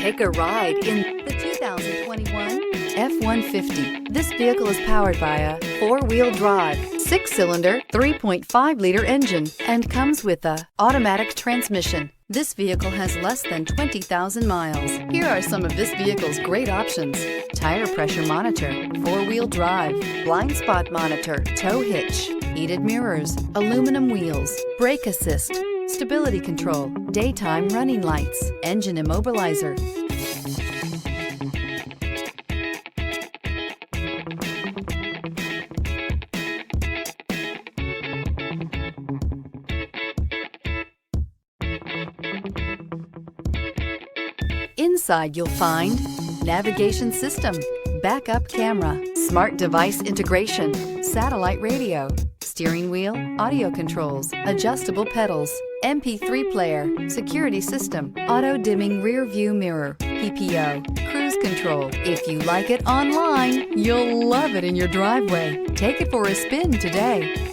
Take a ride in the 2021 F-150. This vehicle is powered by a 4-wheel drive, 6-cylinder, 3.5-liter engine and comes with a automatic transmission. This vehicle has less than 20,000 miles. Here are some of this vehicle's great options: tire pressure monitor, 4-wheel drive, blind spot monitor, tow hitch, heated mirrors, aluminum wheels, brake assist, stability control, daytime running lights, engine immobilizer. Inside you'll find navigation system, backup camera, smart device integration, satellite radio, steering wheel audio controls, adjustable pedals, MP3 player, security system, auto dimming rear view mirror, PPO, cruise control. If you like it online, you'll love it in your driveway. Take it for a spin today.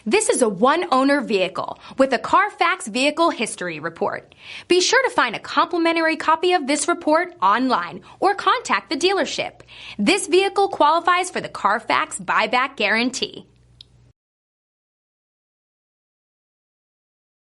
This is a one-owner vehicle with a Carfax Vehicle History Report. Be sure to find a complimentary copy of this report online or contact the dealership. This vehicle qualifies for the Carfax Buyback Guarantee.